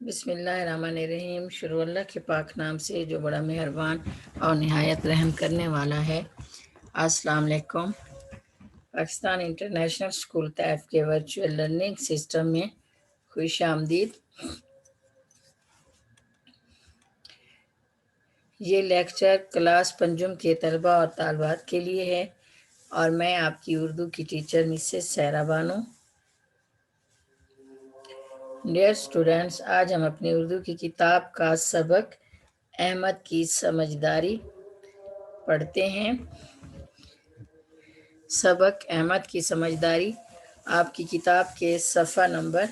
بسم اللہ الرحمن الرحیم۔ شروع اللہ کے پاک نام سے جو بڑا مہربان اور نہایت رحم کرنے والا ہے۔ السلام علیکم۔ پاکستان انٹرنیشنل اسکول طائف کے ورچوئل لرننگ سسٹم میں خوش آمدید۔ یہ لیکچر کلاس پنجم کے طلبہ اور طالبات کے لیے ہے اور میں آپ کی اردو کی teacher Mrs Sehra Bano. Dear students, آج ہم اپنی اردو کی کتاب کا سبق احمد کی سمجھداری پڑھتے ہیں۔ سبق احمد کی سمجھداری آپ کی کتاب کے صفحہ نمبر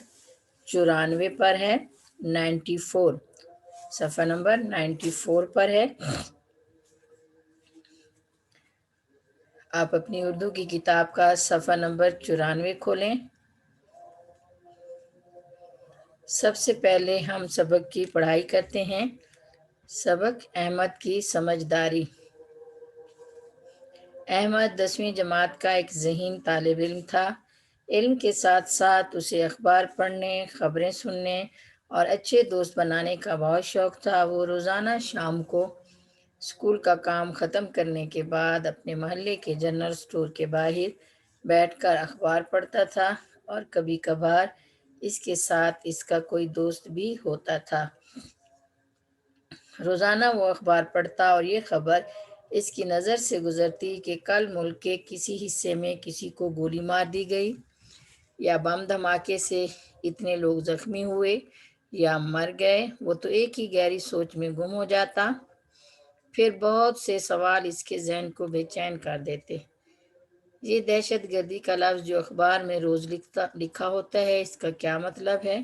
94 پر ہے، 94 صفحہ نمبر 94 پر ہے۔ آپ اپنی اردو کی کتاب کا صفحہ نمبر 94 کھولیں۔ سب سے پہلے ہم سبق کی پڑھائی کرتے ہیں۔ سبق احمد کی سمجھداری۔ احمد 10ویں جماعت کا ایک ذہین طالب علم تھا۔ علم کے ساتھ ساتھ اسے اخبار پڑھنے، خبریں سننے اور اچھے دوست بنانے کا بہت شوق تھا۔ وہ روزانہ شام کو اسکول کا کام ختم کرنے کے بعد اپنے محلے کے جنرل اسٹور کے باہر بیٹھ کر اخبار پڑھتا تھا اور کبھی کبھار اس کے ساتھ اس کا کوئی دوست بھی ہوتا تھا۔ روزانہ وہ اخبار پڑھتا اور یہ خبر اس کی نظر سے گزرتی کہ کل ملک کے کسی حصے میں کسی کو گولی مار دی گئی، یا بم دھماکے سے اتنے لوگ زخمی ہوئے یا مر گئے۔ وہ تو ایک ہی گہری سوچ میں گم ہو جاتا۔ پھر بہت سے سوال اس کے ذہن کو بے چین کر دیتے۔ یہ دہشت گردی کا لفظ جو اخبار میں روز لکھا ہوتا ہے، اس کا کیا مطلب ہے؟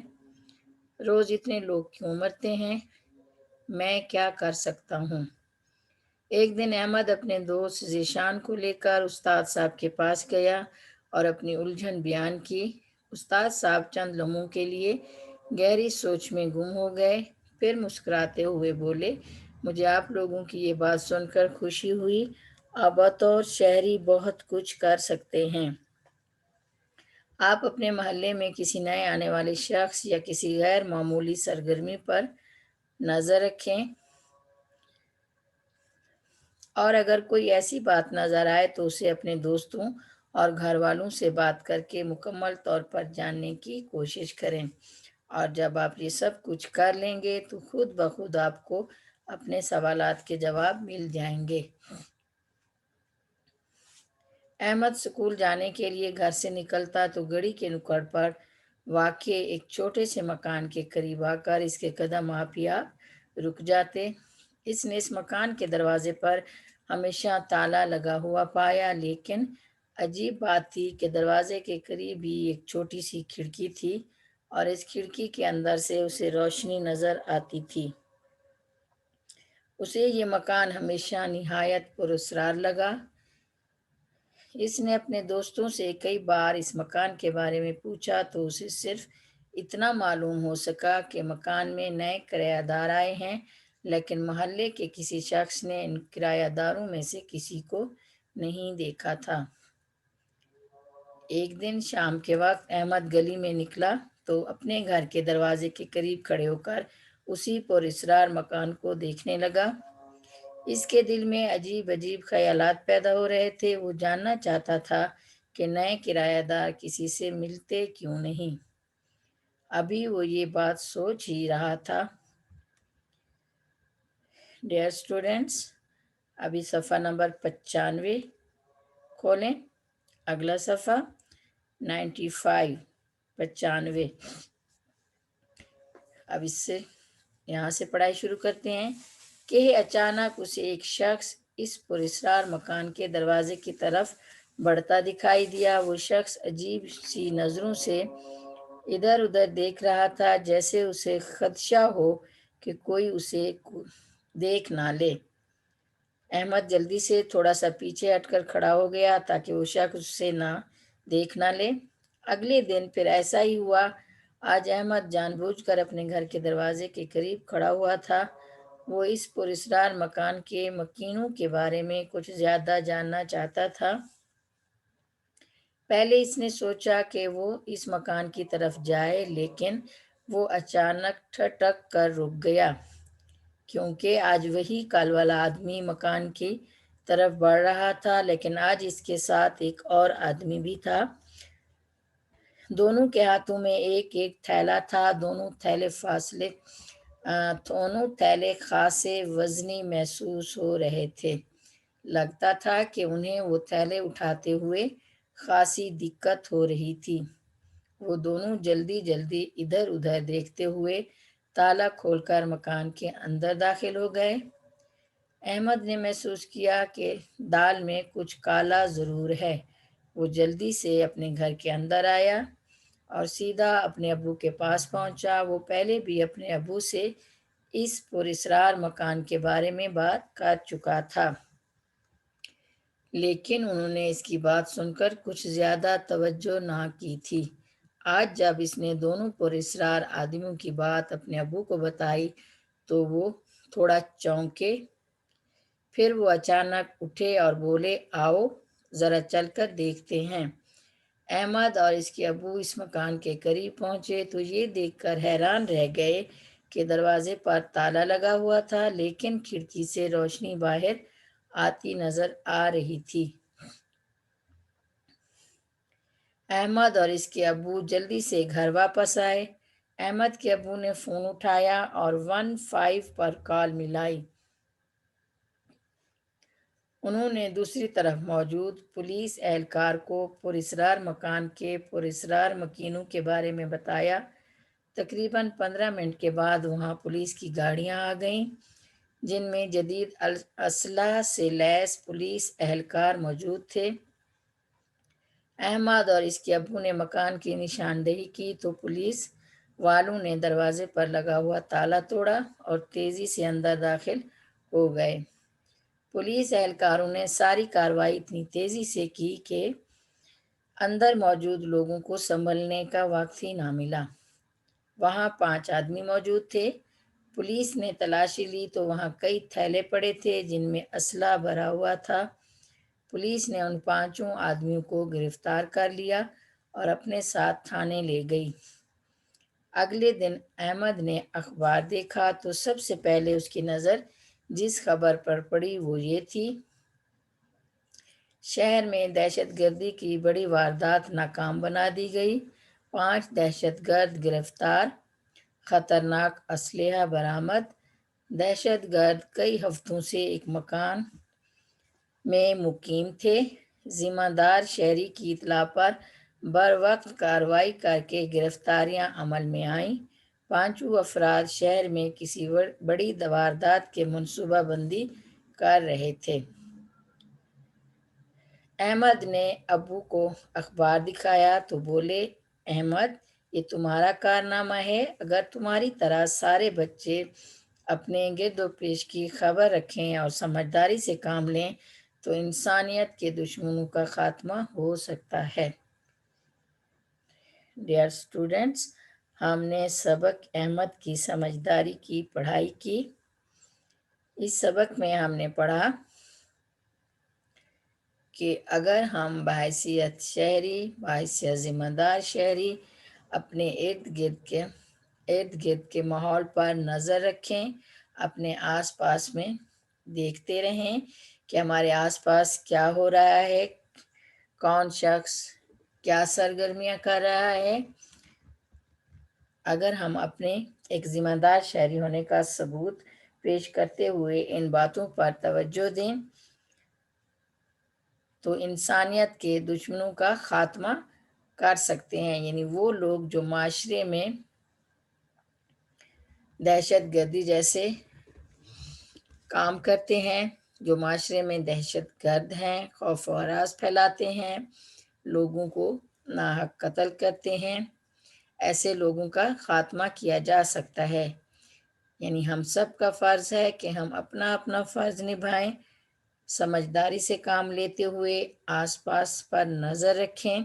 روز اتنے لوگ کیوں مرتے ہیں؟ میں کیا کر سکتا ہوں؟ ایک دن احمد اپنے دوست ذیشان کو لے کر استاد صاحب کے پاس گیا اور اپنی الجھن بیان کی۔ استاد صاحب چند لمحوں کے لیے گہری سوچ میں گم ہو گئے، پھر مسکراتے ہوئے بولے، مجھے آپ لوگوں کی یہ بات سن کر خوشی ہوئی۔ آپ بطور شہری بہت کچھ کر سکتے ہیں۔ آپ اپنے محلے میں کسی نئے آنے والے شخص یا کسی غیر معمولی سرگرمی پر نظر رکھیں، اور اگر کوئی ایسی بات نظر آئے تو اسے اپنے دوستوں اور گھر والوں سے بات کر کے مکمل طور پر جاننے کی کوشش کریں، اور جب آپ یہ سب کچھ کر لیں گے تو خود بخود آپ کو اپنے سوالات کے جواب مل جائیں گے۔ احمد اسکول جانے کے لیے گھر سے نکلتا تو گڑی کے نکڑ پر واقع ایک چھوٹے سے مکان کے قریب آ کر اس کے قدم آپ ہی آپ رک جاتے۔ اس نے اس مکان کے دروازے پر ہمیشہ تالا لگا ہوا پایا، لیکن عجیب بات تھی کہ دروازے کے قریب ہی ایک چھوٹی سی کھڑکی تھی اور اس کھڑکی کے اندر سے اسے روشنی نظر آتی تھی۔ اسے یہ مکان ہمیشہ نہایت پراسرار لگا۔ اس نے اپنے دوستوں سے کئی بار اس مکان کے بارے میں پوچھا تو اسے صرف اتنا معلوم ہو سکا کہ مکان میں نئے کرایہ دار آئے ہیں، لیکن محلے کے کسی شخص نے ان کرایہ داروں میں سے کسی کو نہیں دیکھا تھا۔ ایک دن شام کے وقت احمد گلی میں نکلا تو اپنے گھر کے دروازے کے قریب کھڑے ہو کر اسی پراسرار مکان کو دیکھنے لگا۔ اس کے دل میں عجیب عجیب خیالات پیدا ہو رہے تھے۔ وہ جاننا چاہتا تھا کہ نئے کرایہ دار کسی سے ملتے کیوں نہیں۔ ابھی وہ یہ بات سوچ ہی رہا تھا۔ ڈیئر اسٹوڈینٹس، ابھی صفحہ نمبر 95 کھولیں۔ اگلا صفحہ 95 95۔ اب اس سے یہاں سے پڑھائی شروع کرتے ہیں کہ اچانک اسے ایک شخص اس پراسرار مکان کے دروازے کی طرف بڑھتا دکھائی دیا۔ وہ شخص عجیب سی نظروں سے ادھر ادھر دیکھ رہا تھا، جیسے اسے خدشہ ہو کہ کوئی اسے دیکھ نہ لے۔ احمد جلدی سے تھوڑا سا پیچھے ہٹ کر کھڑا ہو گیا تاکہ وہ شخص اسے دیکھ نہ لے۔ اگلے دن پھر ایسا ہی ہوا۔ آج احمد جان بوجھ کر اپنے گھر کے دروازے کے قریب کھڑا ہوا تھا۔ وہ اس پراسرار مکان کے مکینوں کے بارے میں کچھ زیادہ جاننا چاہتا تھا۔ پہلے اس نے سوچا کہ وہ اس مکان کی طرف جائے، لیکن وہ اچانک ٹھٹک کر رک گیا، کیونکہ آج وہی کل والا آدمی مکان کی طرف بڑھ رہا تھا، لیکن آج اس کے ساتھ ایک اور آدمی بھی تھا۔ دونوں کے ہاتھوں میں ایک ایک تھیلا تھا۔ دونوں تھیلے خاصے وزنی محسوس ہو رہے تھے۔ لگتا تھا کہ انہیں وہ تھیلے اٹھاتے ہوئے خاصی دقت ہو رہی تھی۔ وہ دونوں جلدی جلدی ادھر ادھر دیکھتے ہوئے تالا کھول کر مکان کے اندر داخل ہو گئے۔ احمد نے محسوس کیا کہ دال میں کچھ کالا ضرور ہے۔ وہ جلدی سے اپنے گھر کے اندر آیا اور سیدھا اپنے ابو کے پاس پہنچا۔ وہ پہلے بھی اپنے ابو سے اس پراسرار مکان کے بارے میں بات کر چکا تھا، لیکن انہوں نے اس کی بات سن کر کچھ زیادہ توجہ نہ کی تھی۔ آج جب اس نے دونوں پراسرار آدمیوں کی بات اپنے ابو کو بتائی تو وہ تھوڑا چونکے۔ پھر وہ اچانک اٹھے اور بولے، آؤ ذرا چل کر دیکھتے ہیں۔ احمد اور اس کے ابو اس مکان کے قریب پہنچے تو یہ دیکھ کر حیران رہ گئے کہ دروازے پر تالا لگا ہوا تھا، لیکن کھڑکی سے روشنی باہر آتی نظر آ رہی تھی۔ احمد اور اس کے ابو جلدی سے گھر واپس آئے۔ احمد کے ابو نے فون اٹھایا اور 15 پر کال ملائی۔ انہوں نے دوسری طرف موجود پولیس اہلکار کو پراسرار مکان کے پراسرار مکینوں کے بارے میں بتایا۔ تقریباً 15 منٹ کے بعد وہاں پولیس کی گاڑیاں آ گئیں، جن میں جدید اسلحہ سے لیس پولیس اہلکار موجود تھے۔ احمد اور اس کے ابو نے مکان کی نشاندہی کی تو پولیس والوں نے دروازے پر لگا ہوا تالا توڑا اور تیزی سے اندر داخل ہو گئے۔ پولیس اہلکاروں نے ساری کارروائی اتنی تیزی سے کی کہ اندر موجود لوگوں کو سنبھلنے کا وقت ہی نہ ملا۔ وہاں 5 آدمی موجود تھے۔ پولیس نے تلاشی لی تو وہاں کئی تھیلے پڑے تھے جن میں اسلحہ بھرا ہوا تھا۔ پولیس نے ان 5 آدمیوں کو گرفتار کر لیا اور اپنے ساتھ تھانے لے گئی۔ اگلے دن احمد نے اخبار دیکھا تو سب سے پہلے اس کی نظر جس خبر پر پڑی وہ یہ تھی، شہر میں دہشت گردی کی بڑی واردات ناکام بنا دی گئی، 5 دہشت گرد گرفتار، خطرناک اسلحہ برآمد۔ دہشت گرد کئی ہفتوں سے ایک مکان میں مقیم تھے۔ ذمہ دار شہری کی اطلاع پر بروقت کارروائی کر کے گرفتاریاں عمل میں آئیں۔ 5 افراد شہر میں کسی بڑی واردات کی منصوبہ بندی کر رہے تھے۔ احمد نے ابو کو اخبار دکھایا تو بولے، احمد، یہ تمہارا کارنامہ ہے۔ اگر تمہاری طرح سارے بچے اپنے گرد و پیش کی خبر رکھیں اور سمجھداری سے کام لیں تو انسانیت کے دشمنوں کا خاتمہ ہو سکتا ہے۔ ڈیئر اسٹوڈنٹس، ہم نے سبق احمد کی سمجھداری کی پڑھائی کی۔ اس سبق میں ہم نے پڑھا کہ اگر ہم بحیثیت شہری، بحیثیت ذمہ دار شہری اپنے ارد گرد کے ماحول پر نظر رکھیں، اپنے آس پاس میں دیکھتے رہیں کہ ہمارے آس پاس کیا ہو رہا ہے، کون شخص کیا سرگرمیاں کر رہا ہے۔ اگر ہم اپنے ایک ذمہ دار شہری ہونے کا ثبوت پیش کرتے ہوئے ان باتوں پر توجہ دیں تو انسانیت کے دشمنوں کا خاتمہ کر سکتے ہیں، یعنی وہ لوگ جو معاشرے میں دہشت گردی جیسے کام کرتے ہیں، جو معاشرے میں دہشت گرد ہیں، خوف و ہراس پھیلاتے ہیں، لوگوں کو ناحق قتل کرتے ہیں، ایسے لوگوں کا خاتمہ کیا جا سکتا ہے۔ یعنی ہم سب کا فرض ہے کہ ہم اپنا اپنا فرض نبھائیں، سمجھداری سے کام لیتے ہوئے آس پاس پر نظر رکھیں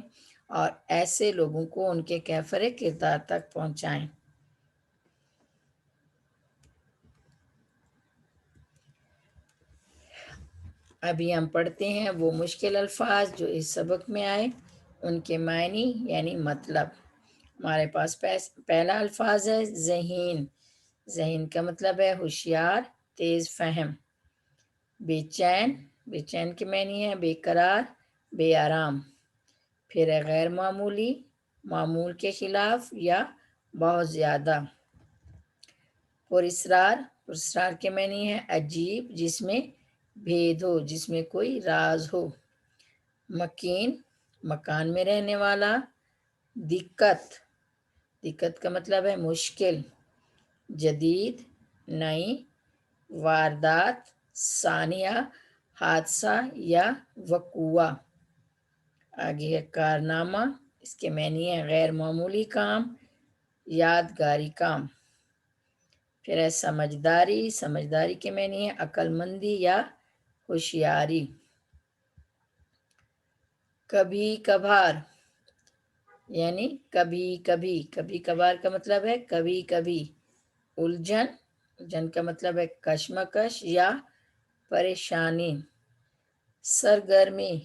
اور ایسے لوگوں کو ان کے کیفر کردار تک پہنچائیں۔ ابھی ہم پڑھتے ہیں وہ مشکل الفاظ جو اس سبق میں آئے، ان کے معنی یعنی مطلب۔ ہمارے پاس پہلا الفاظ ہے ذہین. ذہین کا مطلب ہے ہوشیار، تیز فہم. بے چین، بے چین کے معنی ہے بے قرار، بے آرام. پھر ہے غیر معمولی، معمول کے خلاف یا بہت زیادہ. پراسرار، پراسرار کے معنی ہے عجیب، جس میں بھید ہو، جس میں کوئی راز ہو. مکین، مکان میں رہنے والا. دقت، دقت کا مطلب ہے مشکل. جدید، نئی. واردات، ثانیہ، حادثہ یا وقوعہ. آگے ہے کارنامہ، اس کے معنی ہے غیر معمولی کام، یادگاری کام. پھر ہے سمجھداری، سمجھداری کے معنی ہے عقل مندی یا ہوشیاری. کبھی کبھار یعنی کبھی کبھی، کبھی کبھار کا مطلب ہے کبھی کبھی. الجھن، الجھن کا مطلب ہے کشمکش یا پریشانی. سرگرمی،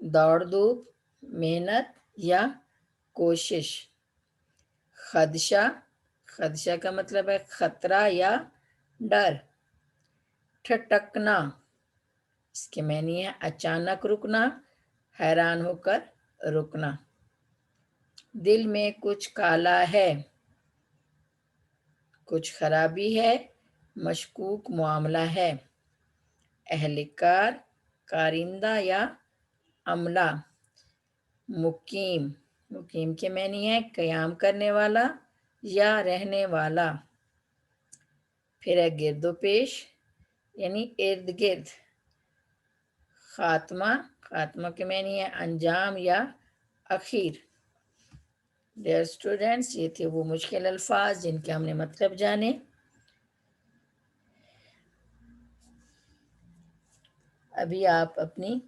دوڑ دھوپ، محنت یا کوشش. خدشہ، خدشہ کا مطلب ہے خطرہ یا ڈر. ٹھٹکنا، اس کے معنی ہے اچانک رکنا، حیران ہو کر رکنا. دل میں کچھ کالا ہے، کچھ خرابی ہے، مشکوک معاملہ ہے. اہلکار، کارندہ یا عملہ. مقیم، مقیم کے معنی ہے قیام کرنے والا یا رہنے والا. پھر ہے گرد و پیش یعنی ارد گرد. خاتمہ، خاتمہ کے معنی ہے انجام یا اخیر. ڈیئر اسٹوڈینٹس، یہ تھے وہ مشکل الفاظ جن کے ہم نے مطلب جانے. ابھی آپ اپنی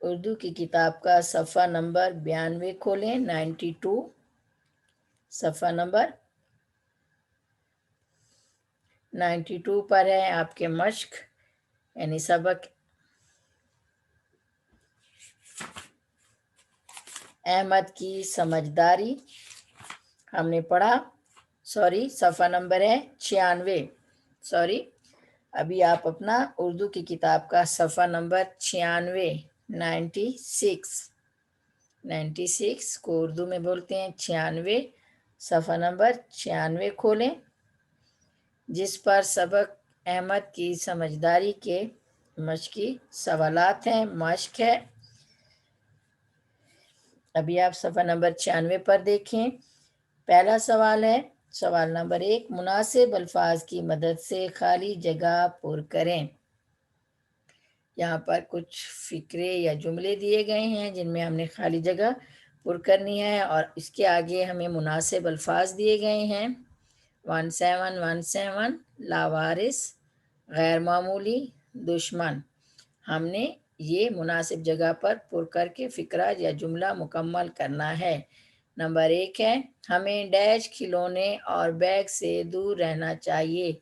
اردو کی کتاب کا صفحہ نمبر 92 کھولیں. 92 صفحہ نمبر 92 پر ہے آپ کے مشق یعنی سبق. احمد کی سمجھداری ہم نے پڑھا. صفحہ نمبر ہے 96. ابھی آپ اپنا اردو کی کتاب کا صفحہ نمبر 96 کو اردو میں بولتے ہیں 96. صفحہ نمبر 96 کھولیں، جس پر سبق احمد کی سمجھداری کے مشقی سوالات ہیں، مشق ہے. ابھی آپ صفحہ نمبر 96 پر دیکھیں. پہلا سوال ہے، سوال نمبر 1، مناسب الفاظ کی مدد سے خالی جگہ پر کریں. یہاں پر کچھ فقرے یا جملے دیے گئے ہیں جن میں ہم نے خالی جگہ پر کرنی ہے، اور اس کے آگے ہمیں مناسب الفاظ دیے گئے ہیں. 1717 لاوارث، غیر معمولی، دشمن. ہم نے یہ مناسب جگہ پر کر کے فقرہ یا جملہ مکمل کرنا ہے. نمبر 1 ہے، ہمیں ڈیش کھلونے اور بیگ سے دور رہنا چاہیے.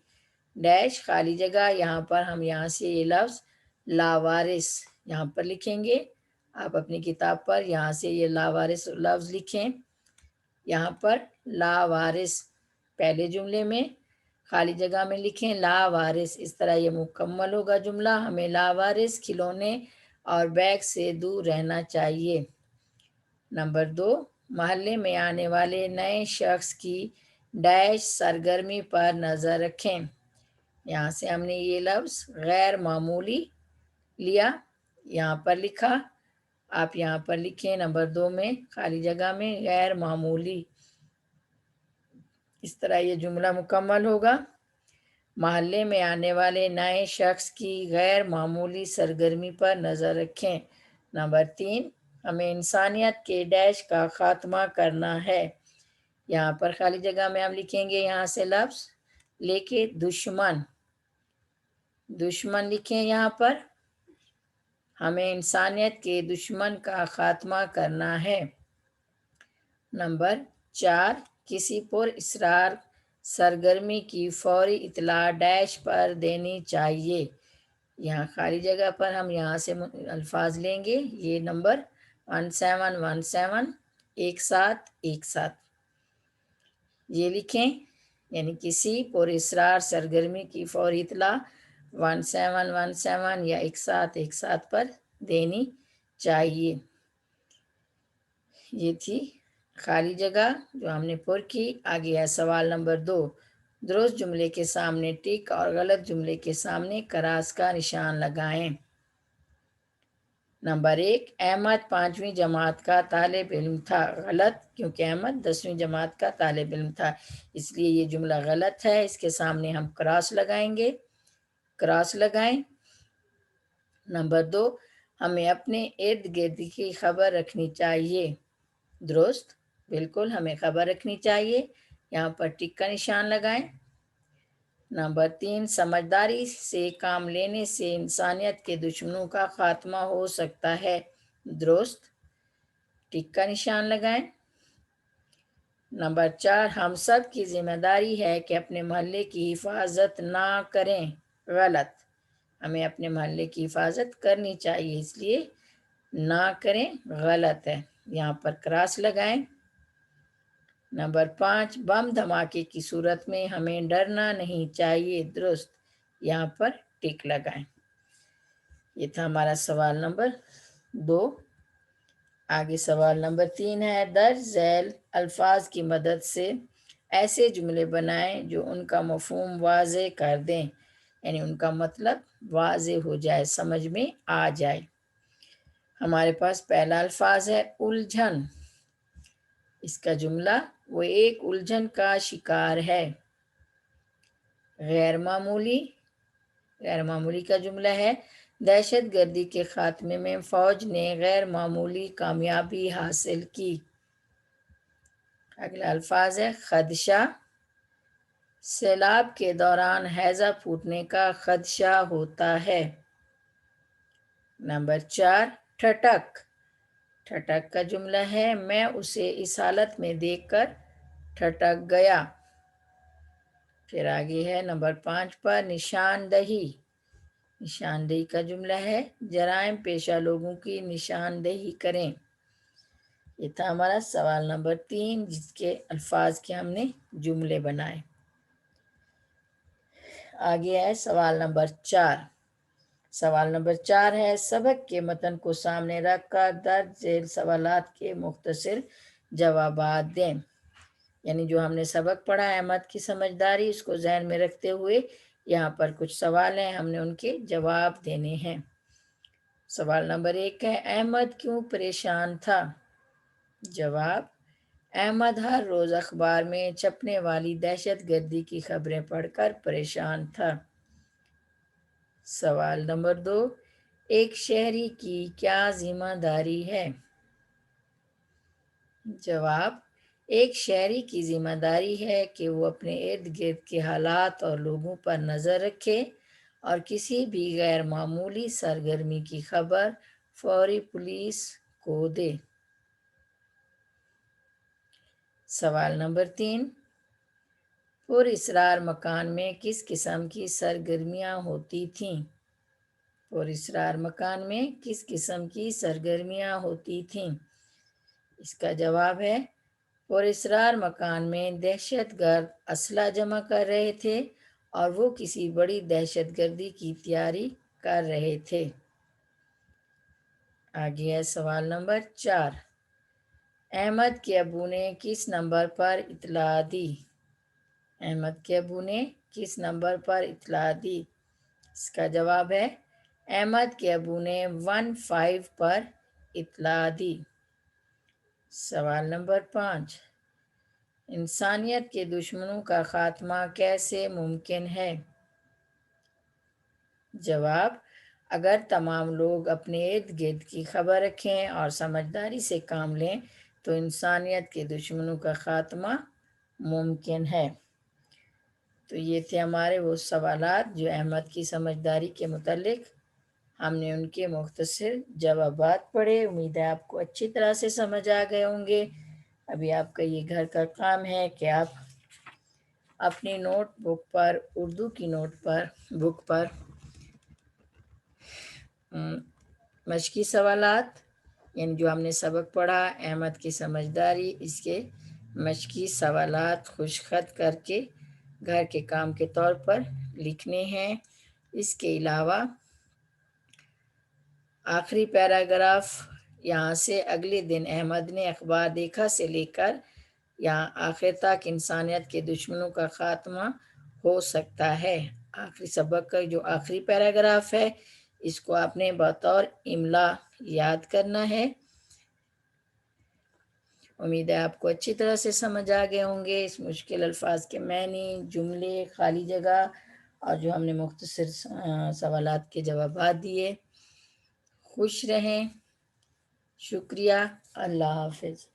ڈیش خالی جگہ، یہاں پر ہم یہاں سے یہ لفظ لاوارث یہاں پر لکھیں گے. آپ اپنی کتاب پر یہاں سے یہ لاوارث لفظ لکھیں. یہاں پر لاوارث پہلے جملے میں خالی جگہ میں لکھیں لاوارث. اس طرح یہ مکمل ہوگا جملہ. ہمیں لاوارث کھلونے اور بیگ سے دور رہنا چاہیے. نمبر 2، محلے میں آنے والے نئے شخص کی ڈیش سرگرمی پر نظر رکھیں. یہاں سے ہم نے یہ لفظ غیر معمولی لیا، یہاں پر لکھا. آپ یہاں پر لکھیں نمبر 2 میں خالی جگہ میں غیر معمولی. اس طرح یہ جملہ مکمل ہوگا. محلے میں آنے والے نئے شخص کی غیر معمولی سرگرمی پر نظر رکھیں. نمبر 3، ہمیں انسانیت کے ڈیش کا خاتمہ کرنا ہے. یہاں پر خالی جگہ میں ہم لکھیں گے یہاں سے لفظ لے کے دشمن. دشمن لکھیں یہاں پر. ہمیں انسانیت کے دشمن کا خاتمہ کرنا ہے. نمبر 4، کسی پر اصرار سرگرمی کی فوری اطلاع ڈیش پر دینی چاہیے. یہاں خالی جگہ پر ہم یہاں سے الفاظ لیں گے. یہ نمبر 1717 ایک ساتھ ایک ساتھ یہ لکھیں، یعنی کسی پر اصرار سرگرمی کی فوری اطلاع 1717 یا ایک ساتھ پر دینی چاہیے۔ یہ تھی خالی جگہ جو ہم نے پر کی۔ آگے ہے سوال نمبر 2، درست جملے کے سامنے ٹک اور غلط جملے کے سامنے کراس کا نشان لگائیں۔ نمبر 1، احمد 5ویں جماعت کا طالب علم تھا۔ غلط، کیونکہ احمد 10ویں جماعت کا طالب علم تھا، اس لیے یہ جملہ غلط ہے۔ اس کے سامنے ہم کراس لگائیں گے، کراس لگائیں۔ نمبر 2، ہمیں اپنے ارد گرد کی خبر رکھنی چاہیے۔ درست، بالکل ہمیں خبر رکھنی چاہیے، یہاں پر ٹک کا نشان لگائیں۔ نمبر 3، سمجھداری سے کام لینے سے انسانیت کے دشمنوں کا خاتمہ ہو سکتا ہے۔ درست، ٹک کا نشان لگائیں۔ نمبر 4، ہم سب کی ذمہ داری ہے کہ اپنے محلے کی حفاظت نہ کریں۔ غلط، ہمیں اپنے محلے کی حفاظت کرنی چاہیے، اس لیے نہ کریں غلط ہے، یہاں پر کراس لگائیں۔ نمبر 5، بم دھماکے کی صورت میں ہمیں ڈرنا نہیں چاہیے۔ درست، یہاں پر ٹک لگائیں۔ یہ تھا ہمارا سوال نمبر 2۔ آگے سوال نمبر 3 ہے، درج ذیل الفاظ کی مدد سے ایسے جملے بنائیں جو ان کا مفہوم واضح کر دیں، یعنی ان کا مطلب واضح ہو جائے، سمجھ میں آ جائے۔ ہمارے پاس پہلا الفاظ ہے الجھن۔ اس کا جملہ، وہ ایک الجھن کا شکار ہے۔ غیر معمولی، غیر معمولی کا جملہ ہے، دہشت گردی کے خاتمے میں فوج نے غیر معمولی کامیابی حاصل کی۔ اگلا الفاظ ہے خدشہ، سیلاب کے دوران ہیضہ پھوٹنے کا خدشہ ہوتا ہے۔ نمبر 4، ٹھٹک۔ ٹھٹک کا جملہ ہے، میں اسے اس حالت میں دیکھ کر ٹھٹک گیا۔ پھر آگے ہے نمبر 5 پر نشاندہی۔ نشاندہی کا جملہ ہے، جرائم پیشہ لوگوں کی نشاندہی کریں۔ یہ تھا ہمارا سوال نمبر 3، جس کے الفاظ کے ہم نے جملے بنائے۔ آگے ہے سوال نمبر 4۔ سوال نمبر 4 ہے، سبق کے متن کو سامنے رکھ کر درج ذیل سوالات کے مختصر جوابات دیں۔ یعنی جو ہم نے سبق پڑھا احمد کی سمجھداری، اس کو ذہن میں رکھتے ہوئے یہاں پر کچھ سوال ہیں، ہم نے ان کے جواب دینے ہیں۔ سوال نمبر 1 ہے، احمد کیوں پریشان تھا؟ جواب، احمد ہر روز اخبار میں چھپنے والی دہشت گردی کی خبریں پڑھ کر پریشان تھا۔ سوال نمبر 2، ایک شہری کی کیا ذمہ داری ہے؟ جواب، ایک شہری کی ذمہ داری ہے کہ وہ اپنے ارد گرد کے حالات اور لوگوں پر نظر رکھے اور کسی بھی غیر معمولی سرگرمی کی خبر فوری پولیس کو دے۔ سوال نمبر 3، پر اسرار مکان میں کس قسم کی سرگرمیاں ہوتی تھیں؟ پر اسرار مکان میں کس قسم کی سرگرمیاں ہوتی تھیں؟ اس کا جواب ہے، پر اسرار مکان میں دہشت گرد اسلحہ جمع کر رہے تھے اور وہ کسی بڑی دہشت گردی کی تیاری کر رہے تھے۔ آگے ہے سوال نمبر 4، احمد کے ابو نے کس نمبر پر اطلاع دی؟ احمد کے ابو نے کس نمبر پر اطلاع دی؟ اس کا جواب ہے، احمد کے ابو نے 15 پر اطلاع دی۔ سوال نمبر 5، انسانیت کے دشمنوں کا خاتمہ کیسے ممکن ہے؟ جواب، اگر تمام لوگ اپنے ارد گرد کی خبر رکھیں اور سمجھداری سے کام لیں تو انسانیت کے دشمنوں کا خاتمہ ممکن ہے۔ تو یہ تھے ہمارے وہ سوالات جو احمد کی سمجھداری کے متعلق ہم نے ان کے مختصر جوابات پڑھے۔ امید ہے آپ کو اچھی طرح سے سمجھ آ گئے ہوں گے۔ ابھی آپ کا یہ گھر کا کام ہے کہ آپ اپنی نوٹ بک پر، اردو کی نوٹ بک پر مشقی سوالات یعنی جو ہم نے سبق پڑھا، احمد کی سمجھداری، اس کے مشقی سوالات خوش خط کر کے گھر کے کام کے طور پر لکھنے ہیں۔ اس کے علاوہ آخری پیراگراف یہاں سے اگلے دن احمد نے اخبار دیکھا سے لے کر یہاں آخر تک انسانیت کے دشمنوں کا خاتمہ ہو سکتا ہے۔ آخری سبق کا جو آخری پیراگراف ہے اس کو آپ نے بطور املا یاد کرنا ہے۔ امید ہے آپ کو اچھی طرح سے سمجھ آ گئے ہوں گے اس مشکل الفاظ کے معنی، جملے، خالی جگہ اور جو ہم نے مختصر سوالات کے جوابات دیے۔ خوش رہیں، شکریہ، اللہ حافظ۔